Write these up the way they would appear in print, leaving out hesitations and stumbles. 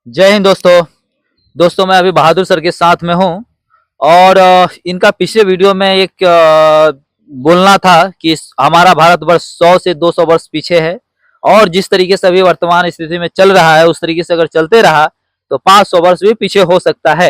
जय हिंद दोस्तों मैं अभी बहादुर सर के साथ में हूं और इनका पिछले वीडियो में एक बोलना था कि हमारा भारतवर्ष 100 से 200 वर्ष पीछे है और जिस तरीके से अभी वर्तमान स्थिति में चल रहा है उस तरीके से अगर चलते रहा तो 500 वर्ष भी पीछे हो सकता है।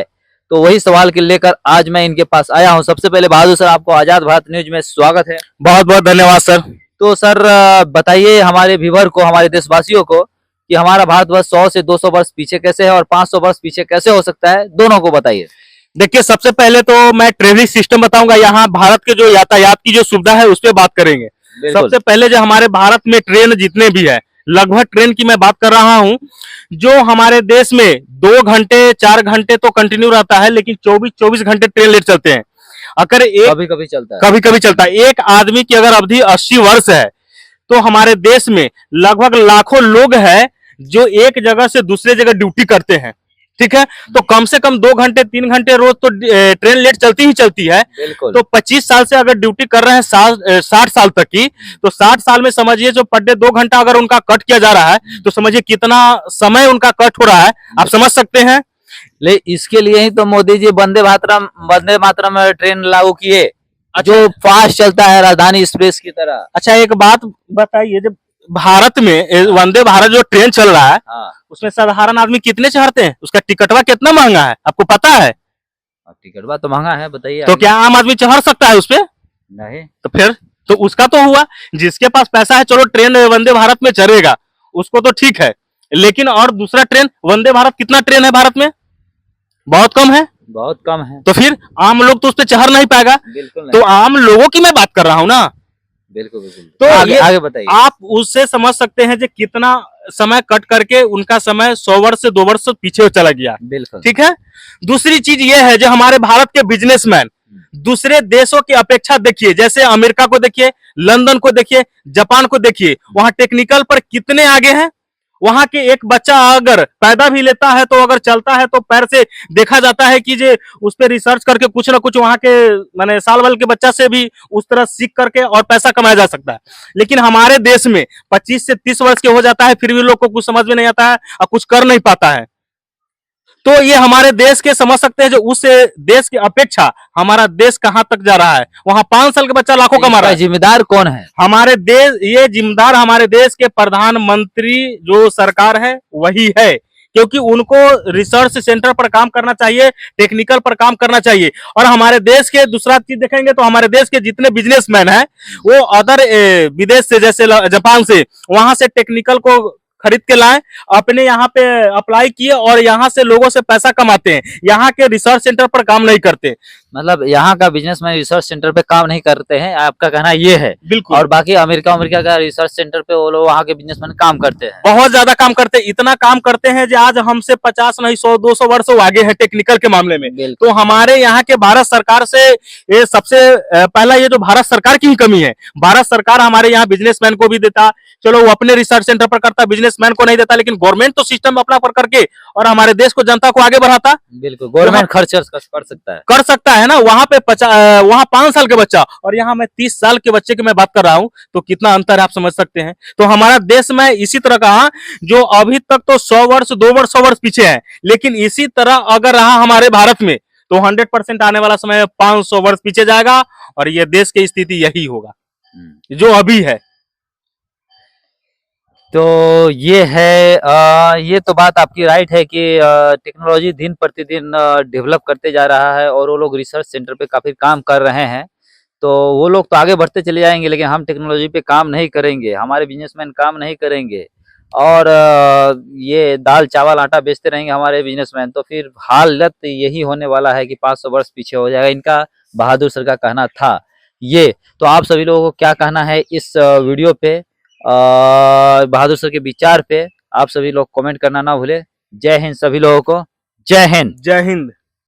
तो वही सवाल के लेकर आज मैं इनके पास आया हूं। सबसे पहले बहादुर सर, आपको आजाद भारत न्यूज में स्वागत है। बहुत बहुत धन्यवाद सर। तो सर बताइए हमारे व्यूअर को, हमारे देशवासियों को कि हमारा भारतवर्ष 100 से 200 वर्ष पीछे कैसे है और 500 वर्ष पीछे कैसे हो सकता है, दोनों को बताइए। देखिए, सबसे पहले तो मैं ट्रेवलिंग सिस्टम बताऊंगा। यहाँ भारत के जो यातायात की जो सुविधा है उस पर बात करेंगे। सबसे पहले जो हमारे भारत में ट्रेन जितने भी है, लगभग ट्रेन की मैं बात कर रहा हूँ, जो हमारे देश में 2 घंटे 4 घंटे तो कंटिन्यू रहता है, लेकिन 24 घंटे ट्रेन लेट चलते हैं। अगर कभी कभी चलता है। एक आदमी की अगर अवधि 80 वर्ष है तो हमारे देश में लगभग लाखों लोग हैं जो एक जगह से दूसरे जगह ड्यूटी करते हैं। ठीक है, तो कम से कम 2 घंटे 3 घंटे रोज तो ट्रेन लेट चलती ही चलती है। तो 25 साल से अगर ड्यूटी कर रहे हैं 60 साल तक की, तो 60 साल में समझिए जो पर डे 2 घंटा अगर उनका कट किया जा रहा है तो समझिए कितना समय उनका कट हो रहा है, आप समझ सकते हैं। इसके लिए ही तो मोदी जी वंदे मातरम ट्रेन लागू किए, जो फास्ट चलता है राजधानी एक्सप्रेस की तरह। अच्छा, एक बात बताइए, जब भारत में वंदे भारत जो ट्रेन चल रहा है, उसमें साधारण आदमी कितने चढ़ते हैं? उसका टिकटवा कितना महंगा है, आपको पता है? टिकटवा तो महंगा है, बताइए। तो क्या आम आदमी चढ़ सकता है उस पे? नहीं। तो फिर तो उसका तो हुआ, जिसके पास पैसा है चलो ट्रेन वंदे भारत में चलेगा, उसको तो ठीक है। लेकिन और दूसरा ट्रेन, वंदे भारत कितना ट्रेन है भारत में? बहुत कम है। तो फिर आम लोग तो उस पर चढ़ नहीं पाएगा। तो आम लोगों की मैं बात कर रहा हूँ ना। बिल्कुल। तो आगे बताइए। आप उससे समझ सकते हैं कि कितना समय कट करके उनका समय 100 वर्ष से 2 वर्ष पीछे चला गया। बिल्कुल ठीक है। दूसरी चीज ये है, जो हमारे भारत के बिजनेसमैन दूसरे देशों की अपेक्षा देखिए, जैसे अमेरिका को देखिए, लंदन को देखिए, जापान को देखिए, वहां टेक्निकल पर कितने आगे हैं। वहां के एक बच्चा अगर पैदा भी लेता है तो अगर चलता है तो पैर से देखा जाता है कि जे उस पर रिसर्च करके कुछ ना कुछ वहां के माने साल वाल के बच्चा से भी उस तरह सीख करके और पैसा कमाया जा सकता है। लेकिन हमारे देश में 25 से 30 वर्ष के हो जाता है, फिर भी लोग को कुछ समझ में नहीं आता है और कुछ कर नहीं पाता है। तो ये हमारे देश के समझ सकते हैं, जो उस देश की अपेक्षा हमारा देश कहां तक जा रहा है। वहां 5 साल के बच्चा लाखों कमा रहा है। जिम्मेदार कौन है हमारे देश? ये जिम्मेदार हमारे देश के प्रधानमंत्री जो सरकार है वही है, क्योंकि उनको रिसर्च सेंटर पर काम करना चाहिए, टेक्निकल पर काम करना चाहिए। और हमारे देश के दूसरा चीज देखेंगे तो हमारे देश के जितने बिजनेसमैन हैं वो अदर विदेश से, जैसे जापान से, वहां से टेक्निकल को खरीद के लाए, अपने यहाँ पे अप्लाई किए और यहाँ से लोगों से पैसा कमाते हैं। यहाँ के रिसर्च सेंटर पर काम नहीं करते। मतलब यहाँ का बिजनेसमैन रिसर्च सेंटर पे काम नहीं करते हैं, आपका कहना ये है? बिल्कुल। और बाकी अमेरिका का रिसर्च सेंटर पे वो लोग, वहाँ के बिजनेसमैन काम करते हैं, बहुत ज्यादा काम करते हैं। इतना काम करते हैं जो आज हमसे 50 नहीं 100-200 वर्ष आगे है टेक्निकल के मामले में। तो हमारे यहाँ के भारत सरकार से ये सबसे पहला, ये जो भारत सरकार की ही कमी है। भारत सरकार हमारे यहाँ बिजनेसमैन को भी देता, चलो वो अपने रिसर्च सेंटर पर करता, बिजनेसमैन को नहीं देता, लेकिन गवर्नमेंट तो सिस्टम अपना पर करके और हमारे देश को, जनता को आगे बढ़ाता। बिल्कुल, गवर्नमेंट खर्च कर सकता है ना। वहां पे वहां 5 साल के बच्चा और यहाँ मैं 30 साल के बच्चे की मैं बात कर रहा हूँ, तो कितना अंतर है आप समझ सकते हैं। तो हमारा देश में इसी तरह का, जो अभी तक तो 100 वर्ष 2 वर्ष 100 वर्ष पीछे है, लेकिन इसी तरह अगर रहा हमारे भारत में तो 100% आने वाला समय 500 वर्ष पीछे जाएगा और ये देश की स्थिति यही होगा जो अभी है। तो ये है ये तो बात आपकी राइट है कि टेक्नोलॉजी दिन प्रतिदिन डेवलप करते जा रहा है और वो लोग रिसर्च सेंटर पे काफी काम कर रहे हैं। तो वो लोग तो आगे बढ़ते चले जाएंगे, लेकिन हम टेक्नोलॉजी पे काम नहीं करेंगे, हमारे बिजनेसमैन काम नहीं करेंगे और ये दाल चावल आटा बेचते रहेंगे हमारे बिजनेसमैन, तो फिर हालत यही होने वाला है कि 500 वर्ष पीछे हो जाएगा। इनका बहादुर सर का कहना था ये। तो आप सभी लोगों को क्या कहना है इस वीडियो पे, बहादुर सर के विचार पे? आप सभी लोग कमेंट करना ना भूले। जय हिंद सभी लोगों को। जय हिंद। जय हिंद।